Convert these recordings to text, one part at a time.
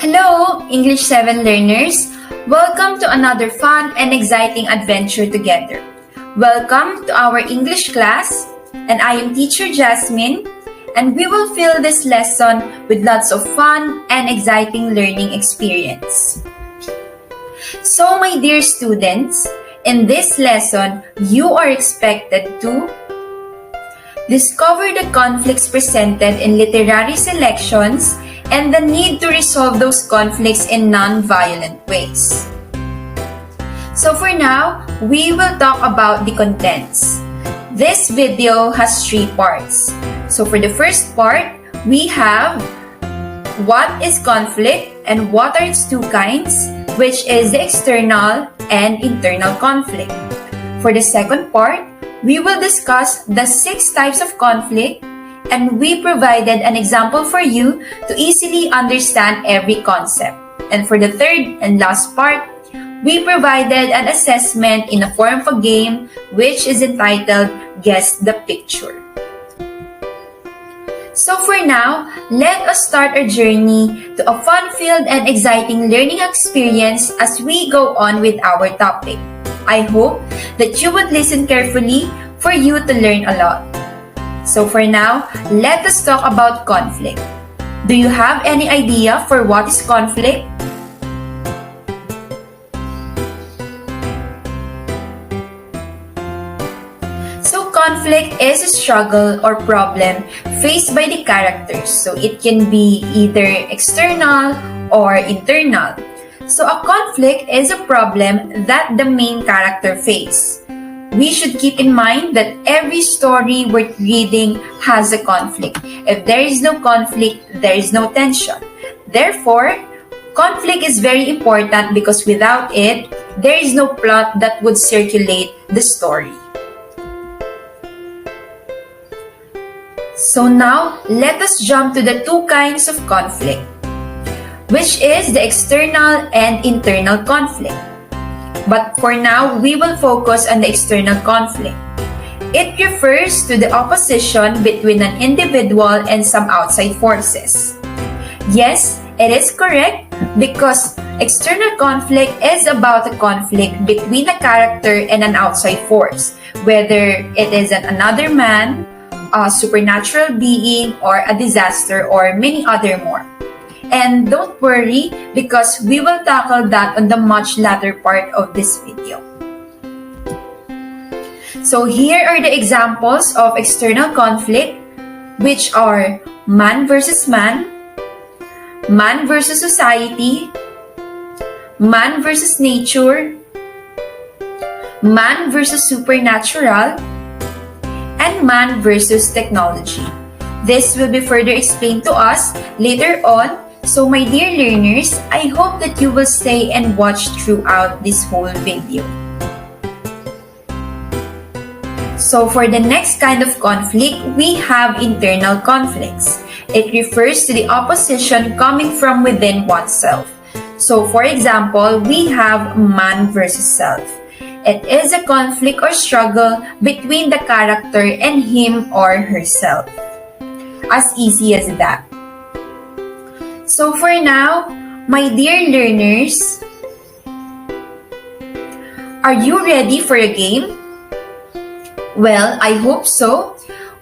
Hello, English 7 learners! Welcome to another fun and exciting adventure together. Welcome to our English class, and I am teacher Jhazmin, and we will fill this lesson with lots of fun and exciting learning experience. So, my dear students, in this lesson, you are expected to discover the conflicts presented in literary selections and the need to resolve those conflicts in non-violent ways. So for now, we will talk about the contents. This video has 3 parts. So for the first part, we have what is conflict and what are its 2 kinds, which is the external and internal conflict. For the second part, we will discuss the 6 types of conflict, and we provided an example for you to easily understand every concept. And for the third and last part, we provided an assessment in the form of a game which is entitled Guess the Picture. So for now, let us start our journey to a fun-filled and exciting learning experience as we go on with our topic. I hope that you would listen carefully for you to learn a lot. So for now, let us talk about conflict. Do you have any idea for what is conflict? So conflict is a struggle or problem faced by the characters. So it can be either external or internal. So a conflict is a problem that the main character faces. We should keep in mind that every story worth reading has a conflict. If there is no conflict, there is no tension. Therefore, conflict is very important because without it, there is no plot that would circulate the story. So now, let us jump to the 2 kinds of conflict, which is the external and internal conflict. But for now, we will focus on the external conflict. It refers to the opposition between an individual and some outside forces. Yes, it is correct because external conflict is about a conflict between a character and an outside force, whether it is another man, a supernatural being, or a disaster, or many other more. And don't worry because we will tackle that on the much latter part of this video. So here are the examples of external conflict, which are man versus man versus society, man versus nature, man versus supernatural, and man versus technology. This will be further explained to us later on. So my dear learners, I hope that you will stay and watch throughout this whole video. So for the next kind of conflict, we have internal conflicts. It refers to the opposition coming from within oneself. So for example, we have man versus self. It is a conflict or struggle between the character and him or herself. As easy as that. So for now, my dear learners, are you ready for a game? Well, I hope so.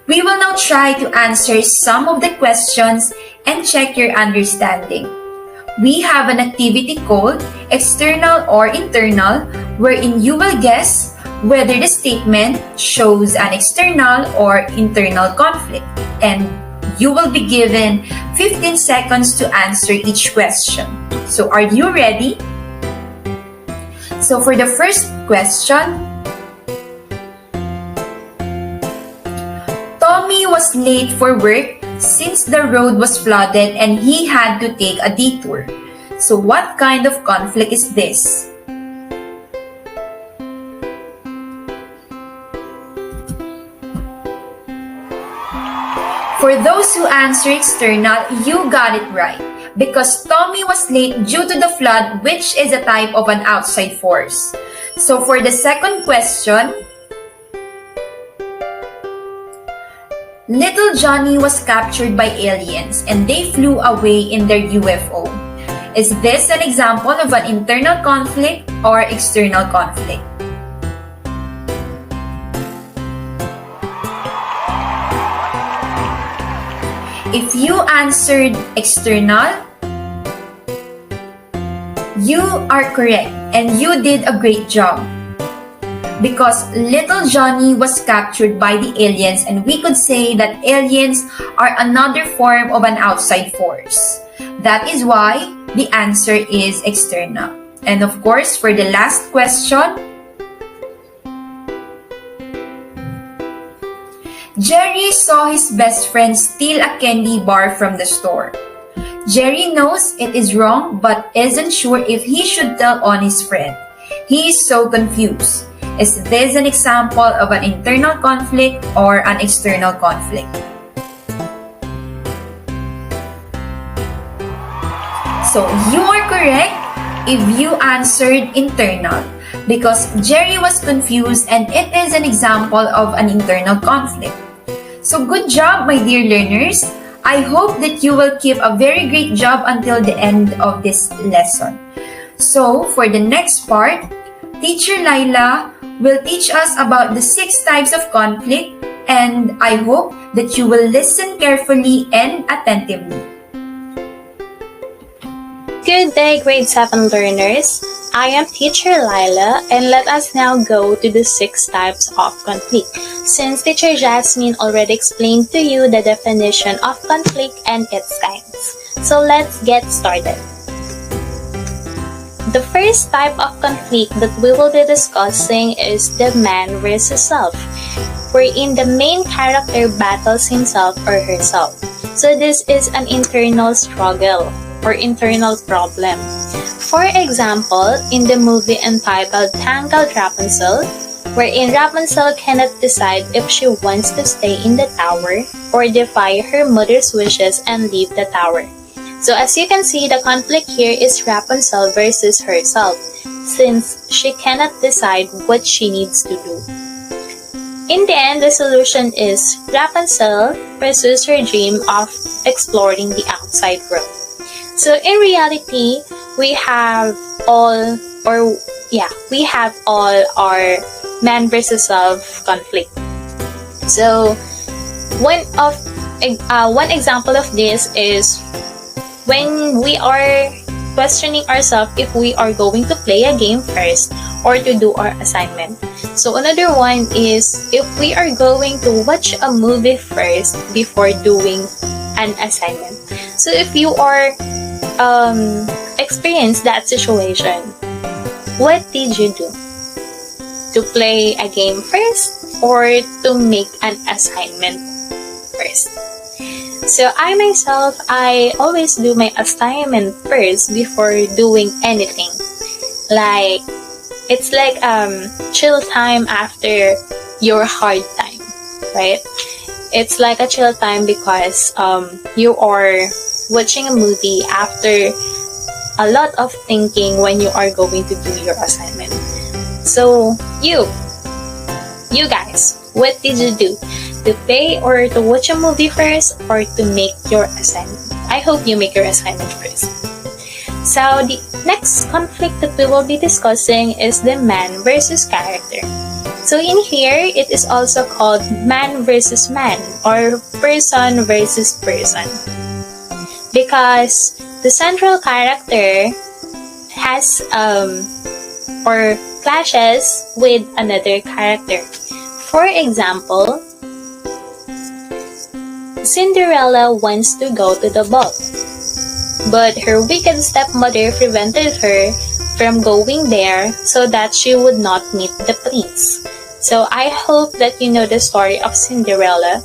We will now try to answer some of the questions and check your understanding. We have an activity called external or internal, wherein you will guess whether the statement shows an external or internal conflict, and you will be given 15 seconds to answer each question. So are you ready? So for the first question, Tommy was late for work since the road was flooded and he had to take a detour. So what kind of conflict is this? For those who answer external, you got it right because Tommy was late due to the flood, which is a type of an outside force. So for the second question, Little Johnny was captured by aliens and they flew away in their UFO. Is this an example of an internal conflict or external conflict? If you answered external, you are correct and you did a great job. Because little Johnny was captured by the aliens, and we could say that aliens are another form of an outside force. That is why the answer is external. And of course, for the last question, Jerry saw his best friend steal a candy bar from the store. Jerry knows it is wrong but isn't sure if he should tell on his friend. He is so confused. Is this an example of an internal conflict or an external conflict? So you are correct if you answered internal, because Jerry was confused and it is an example of an internal conflict. So good job, my dear learners. I hope that you will keep a very great job until the end of this lesson. So for the next part, Teacher Lailah will teach us about the 6 types of conflict, and I hope that you will listen carefully and attentively. Good day, grade 7 learners. I am Teacher Lailah, and let us now go to the 6 types of conflict. Since Teacher Jhazmin already explained to you the definition of conflict and its kinds. So let's get started. The first type of conflict that we will be discussing is the man versus self, wherein the main character battles himself or herself. So this is an internal struggle or internal problem. For example, in the movie entitled Tangled Rapunzel, wherein Rapunzel cannot decide if she wants to stay in the tower or defy her mother's wishes and leave the tower. So as you can see, the conflict here is Rapunzel versus herself, since she cannot decide what she needs to do. In the end, the solution is Rapunzel pursues her dream of exploring the outside world. So in reality, we have all our man versus self conflict. So one example of this is when we are questioning ourselves if we are going to play a game first or to do our assignment. So another one is if we are going to watch a movie first before doing an assignment. So if you are experience that situation, what did you do? To play a game first or to make an assignment first? So I always do my assignment first before doing anything. Like, it's like chill time after your hard time, right? It's like a chill time because you are watching a movie after a lot of thinking when you are going to do your assignment. So you guys, what did you do? To play or to watch a movie first or to make your assignment? I hope you make your assignment first. So the next conflict that we will be discussing is the man versus character. So in here, it is also called man versus man or person versus person, because the central character has or clashes with another character. For example, Cinderella wants to go to the ball, but her wicked stepmother prevented her from going there so that she would not meet the prince. So I hope that you know the story of Cinderella.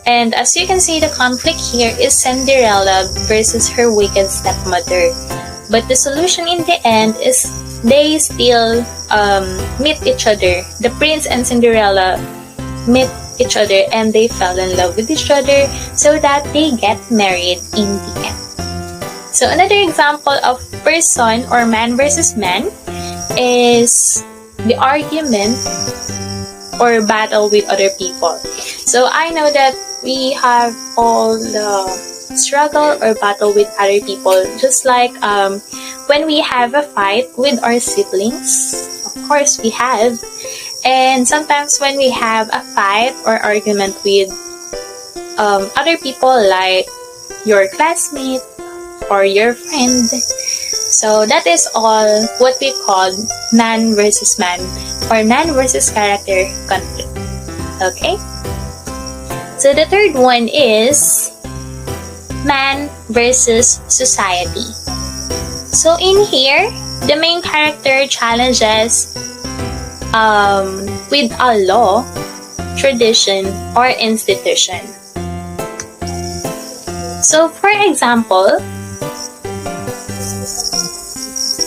And as you can see, the conflict here is Cinderella versus her wicked stepmother. But the solution in the end is they still meet each other. The prince and Cinderella meet each other and they fell in love with each other so that they get married in the end. So another example of person or man versus man is the argument or battle with other people. So I know that we have all the struggle or battle with other people. Just like when we have a fight with our siblings, of course we have. And sometimes when we have a fight or argument with other people, like your classmate or your friend. So that is all what we call man versus man or man versus character conflict. Okay? So the third one is man versus society. So in here, the main character challenges with a law, tradition, or institution. So for example,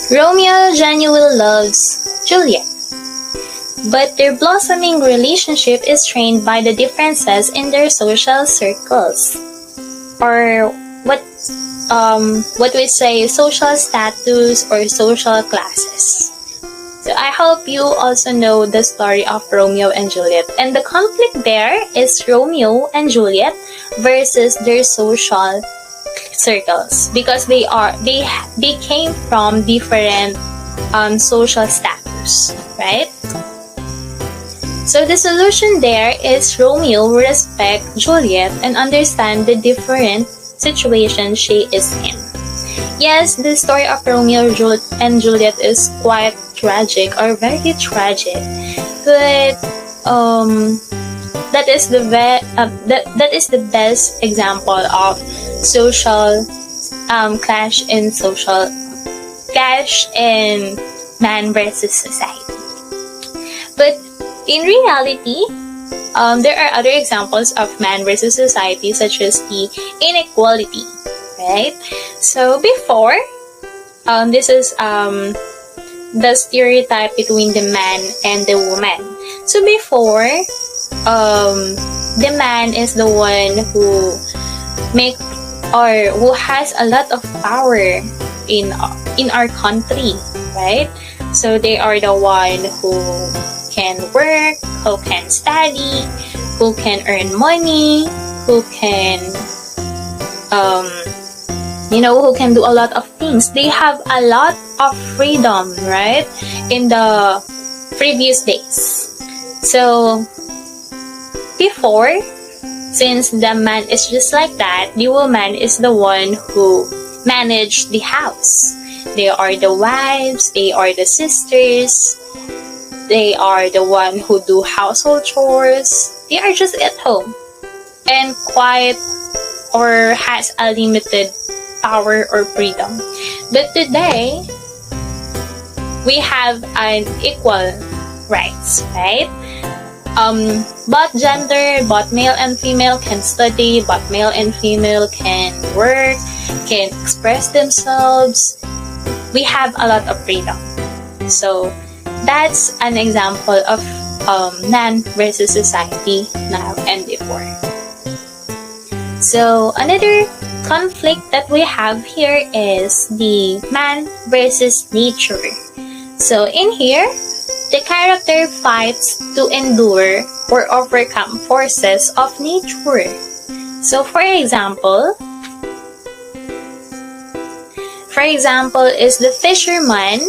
Romeo genuinely loves Juliet, but their blossoming relationship is strained by the differences in their social circles, or what we say social status or social classes. So I hope you also know the story of Romeo and Juliet, and the conflict there is Romeo and Juliet versus their social circles, because they came from different social status, right? So the solution there is Romeo will respect Juliet and understand the different situation she is in. Yes, the story of Romeo and Juliet is quite tragic or very tragic, but that is the best example of social clash in man versus society. But in reality, there are other examples of man versus society, such as the inequality, right? So before, this is the stereotype between the man and the woman. So before, the man is the one who who has a lot of power in our country, right? So they are the one who can work, who can study, who can earn money, who can who can do a lot of things. They have a lot of freedom, right? In the previous days. So before, since the man is just like that, the woman is the one who managed the house. They are the wives, they are the sisters, they are the one who do household chores. They are just at home and quiet or has a limited power or freedom. But today, we have an equal rights, right? Both gender, both male and female can study, both male and female can work, can express themselves. We have a lot of freedom. So that's an example of man versus society now and before. So another conflict that we have here is the man versus nature. So in here, the character fights to endure or overcome forces of nature. So for example is the fisherman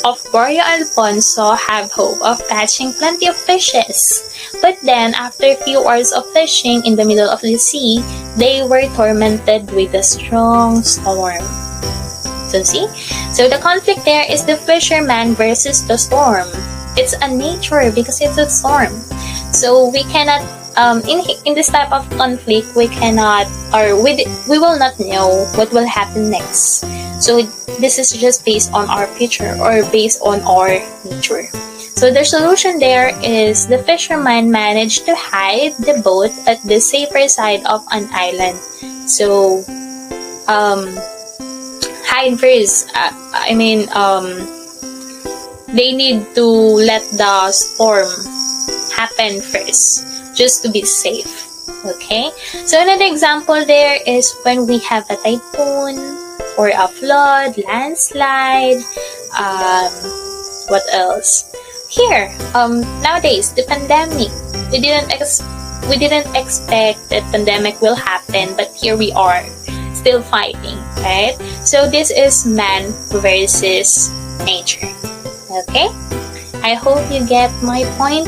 of Barrio Alfonso have hope of catching plenty of fishes. But then, after a few hours of fishing in the middle of the sea, they were tormented with a strong storm. So see? So the conflict there is the fisherman versus the storm. It's a nature because it's a storm. So we cannot, in this type of conflict, we cannot, or we will not know what will happen next. So this is just based on our picture or based on our nature. So the solution there is the fisherman managed to hide the boat at the safer side of an island. So hide first. They need to let the storm happen first, just to be safe. Okay? So another example there is when we have a typhoon, or a flood, landslide, what else? Here, nowadays, the pandemic. We didn't we didn't expect that pandemic will happen, but here we are, still fighting, right? So this is man versus nature. Okay? I hope you get my point,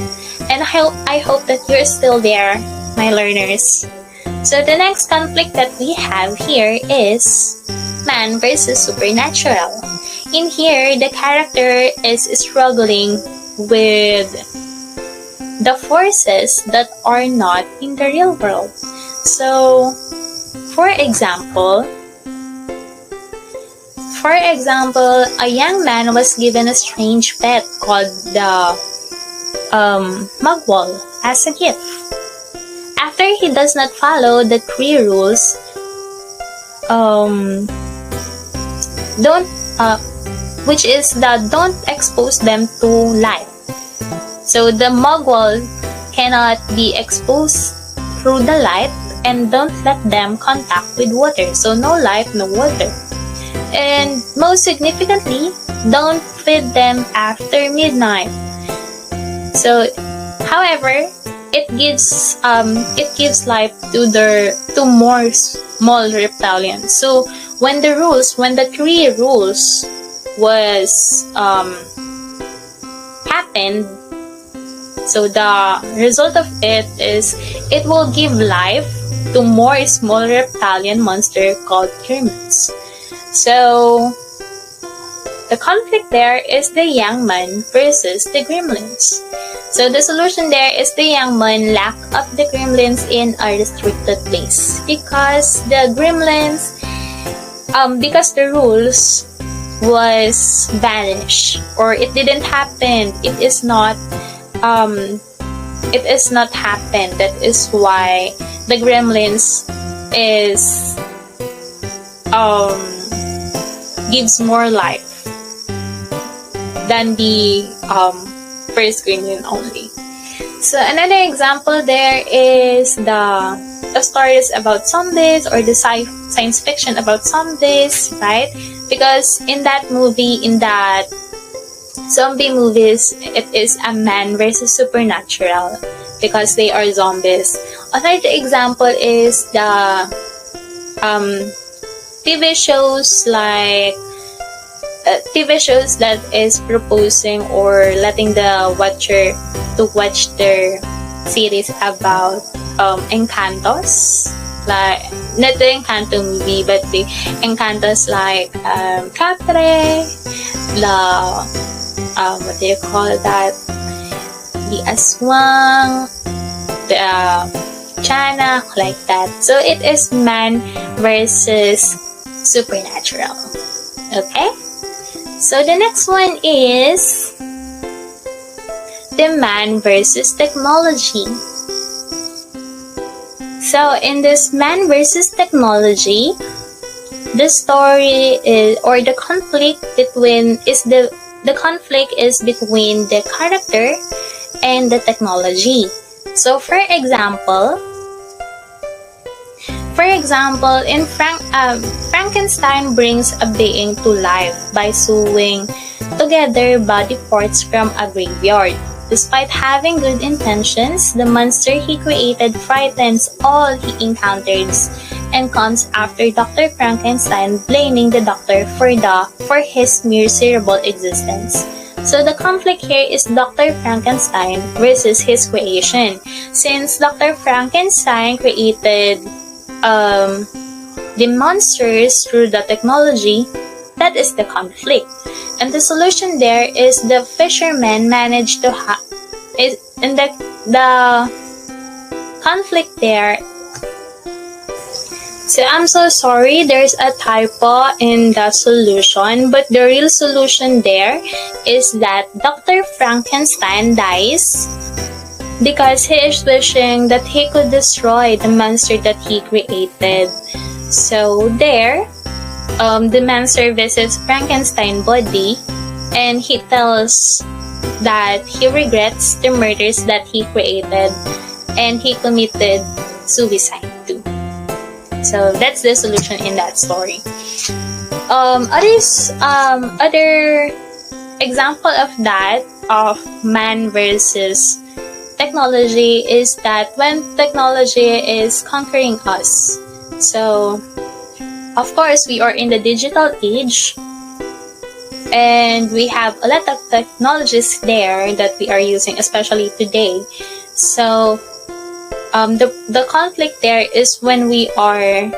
and I hope that you're still there, my learners. So the next conflict that we have here is man versus supernatural. In here, the character is struggling with the forces that are not in the real world. So, for example, a young man was given a strange pet called the mugwall as a gift. After he does not follow the 3 rules, don't expose them to light. So the mugwall cannot be exposed through the light, and don't let them contact with water. So no light, no water. And most significantly, don't feed them after midnight. So, however, it gives life to more small reptilians. So when the 3 rules was happened, so the result of it is it will give life to more small reptilian monster called gremlins. So the conflict there is the young man versus the gremlins. So the solution there is the young man lock up the gremlins in a restricted place because the gremlins, because the rules was vanished or it didn't happen. It is not happen. That is why the gremlins is gives more life than the first gremlin only. So another example there is the stories about zombies or the science fiction about zombies, right? Because in that zombie movies, it is a man versus supernatural because they are zombies. Another example is the TV shows that is proposing or letting the watcher to watch their series about Encantos, like not the Encanto movie but the Encantos like Capre, what do you call that, the Aswang, the Chana, like that. So it is man versus supernatural. Okay, so the next one is the man versus technology. So in this man versus technology, the story is, or the conflict between is between the character and the technology. So for example, in Frankenstein brings a being to life by sewing together body parts from a graveyard. Despite having good intentions, the monster he created frightens all he encounters and comes after Dr. Frankenstein, blaming the doctor for his miserable existence. So the conflict here is Dr. Frankenstein versus his creation. Since Dr. Frankenstein created the monsters through the technology, that is the conflict. And the solution there is the fisherman managed to and the conflict there. So I'm so sorry, there's a typo in the solution, but the real solution there is that Dr. Frankenstein dies because he is wishing that he could destroy the monster that he created. So there, the monster visits Frankenstein's body and he tells that he regrets the murders that he created and he committed suicide too. So that's the solution in that story. Other example of that, of man versus technology is that when technology is conquering us. So, of course, we are in the digital age, and we have a lot of technologies there that we are using, especially today. So, the conflict there is when we are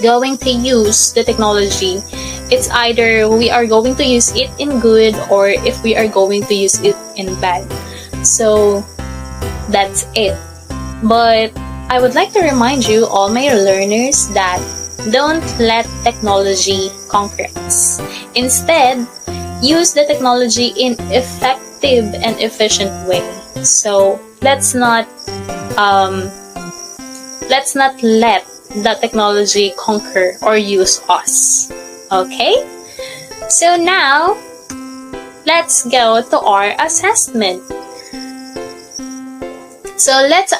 going to use the technology. It's either we are going to use it in good, or if we are going to use it in bad. So that's it. But I would like to remind you, all my learners, that don't let technology conquer us. Instead, use the technology in effective and efficient way. So let's not let the technology conquer or use us. Okay? So now, let's go to our assessment. So let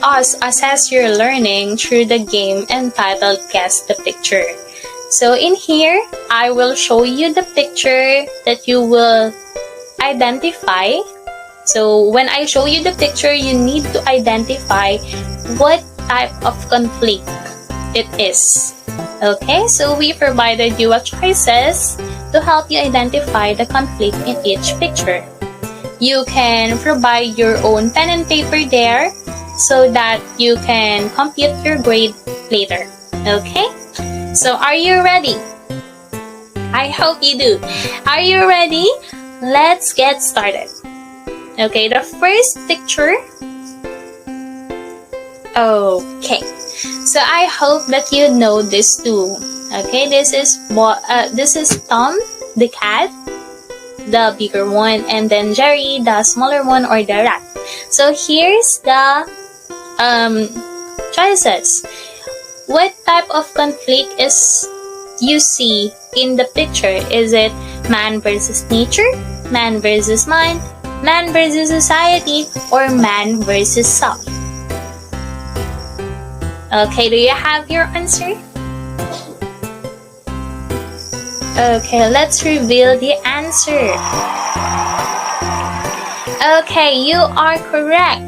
us assess your learning through the game entitled Guess the Picture. So in here, I will show you the picture that you will identify. So when I show you the picture, you need to identify what type of conflict it is. Okay, so we provided you a choices to help you identify the conflict in each picture. You can provide your own pen and paper there so that you can compute your grade later. Okay, so are you ready? I hope you do. Are you ready? Let's get started. Okay, the first picture. Okay, so I hope that you know this too. Okay, this is Tom, the cat, the bigger one, and then Jerry, the smaller one, or the rat. So here's the choices. What type of conflict is you see in the picture? Is it man versus nature, man versus mind, man versus society, or man versus self? Okay, do you have your answer? Okay, let's reveal the answer. Okay, you are correct.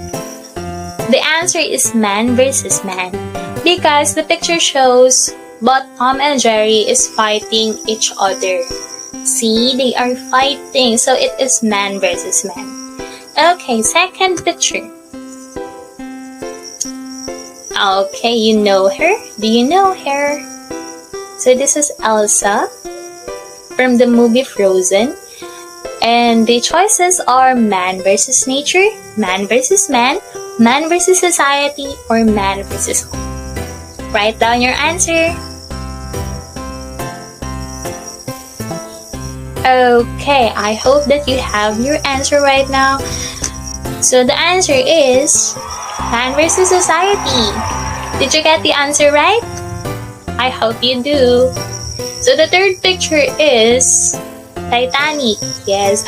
The answer is man versus man, because the picture shows both Tom and Jerry is fighting each other. See, they are fighting, so it is man versus man. Okay, second picture. Okay, you know her? Do you know her? So this is Elsa from the movie Frozen. And the choices are man versus nature, man versus man, man versus society, or man versus home. Write down your answer. Okay, I hope that you have your answer right now. So the answer is man versus society. Did you get the answer right? I hope you do. So the third picture is Titanic. Yes,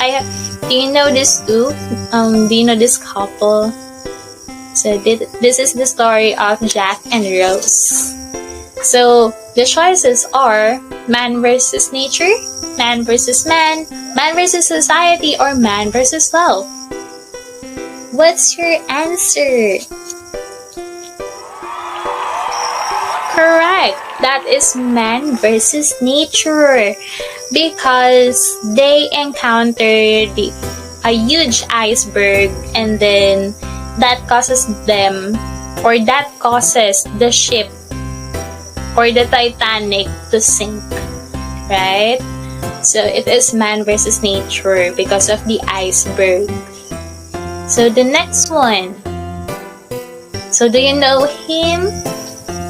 do you know this too? Do you know this couple? So this is the story of Jack and Rose. So the choices are man versus nature, man versus man, man versus society, or man versus love. What's your answer? Correct. That is man versus nature, because they encountered a huge iceberg, and then that causes the ship or the Titanic to sink, right? So it is man versus nature because of the iceberg. So the next one. So do you know him?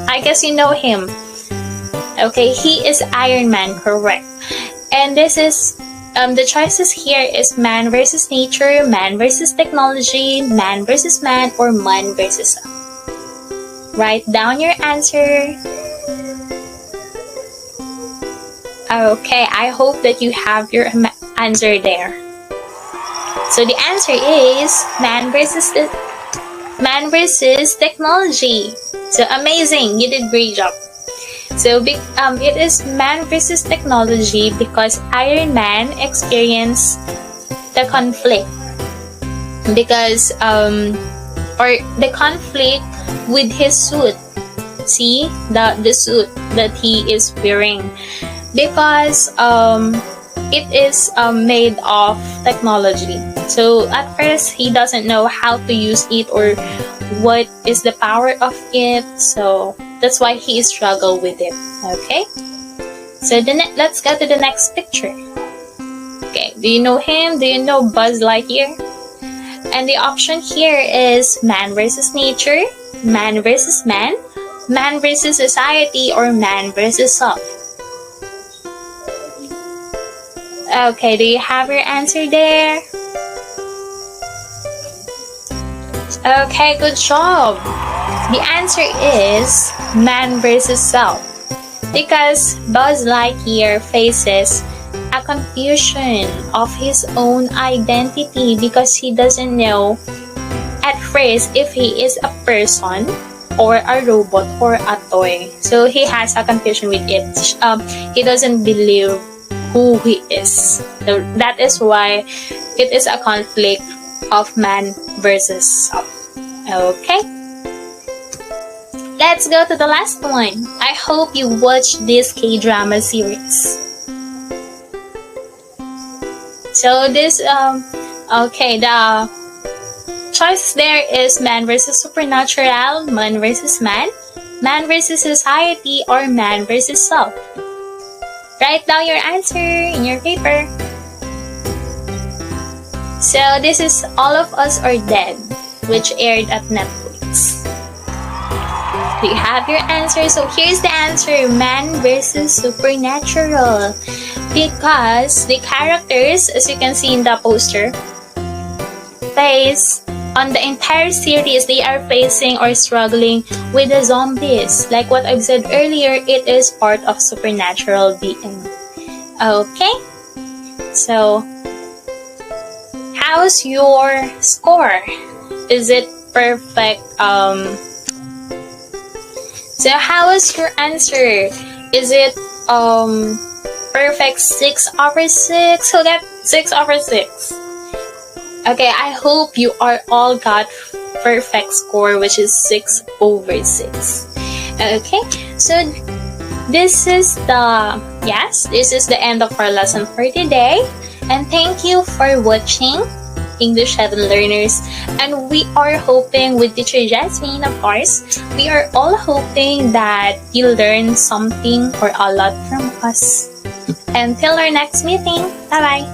I guess you know him. Okay, he is Iron Man, correct. And this is, the choices here is man versus nature, man versus technology, man versus man, or man versus self. Write down your answer. Okay, I hope that you have your answer there. So the answer is man versus technology. So amazing, you did great job. So it is man versus technology because Iron Man experienced the conflict because or the conflict with his suit. See the suit that he is wearing, because it is made of technology. So at first he doesn't know how to use it or what is the power of it. So that's why he struggled with it. Okay. So let's go to the next picture. Okay. Do you know him? Do you know Buzz Lightyear? And the option here is man versus nature, man versus man, man versus society, or man versus self. Okay, do you have your answer there? Okay, good job. The answer is man versus self, because Buzz Lightyear faces a confusion of his own identity because he doesn't know at first if he is a person or a robot or a toy. So he has a confusion with it. He doesn't believe who he is. So that is why it is a conflict of man versus self. Okay. Let's go to the last one. I hope you watched this K-drama series. So this, okay, the choice there is man versus supernatural, man versus man versus society, or man versus self. Write down your answer in your paper. So this is All of Us Are Dead, which aired at Netflix. Do you have your answer? So here's the answer, man versus supernatural. Because the characters, as you can see in the poster, face on the entire series, they are facing or struggling with the zombies. Like what I've said earlier, it is part of supernatural being. Okay? So, how's your score? Is it perfect? So how is your answer? Is it perfect 6/6? So that 6/6. Okay, I hope you are all got perfect score, which is 6/6. Okay, so this is the end of our lesson for today. And thank you for watching English 7 learners. And we are hoping with Teacher Jhazmin, of course, we are all hoping that you learn something or a lot from us. Until our next meeting, bye-bye.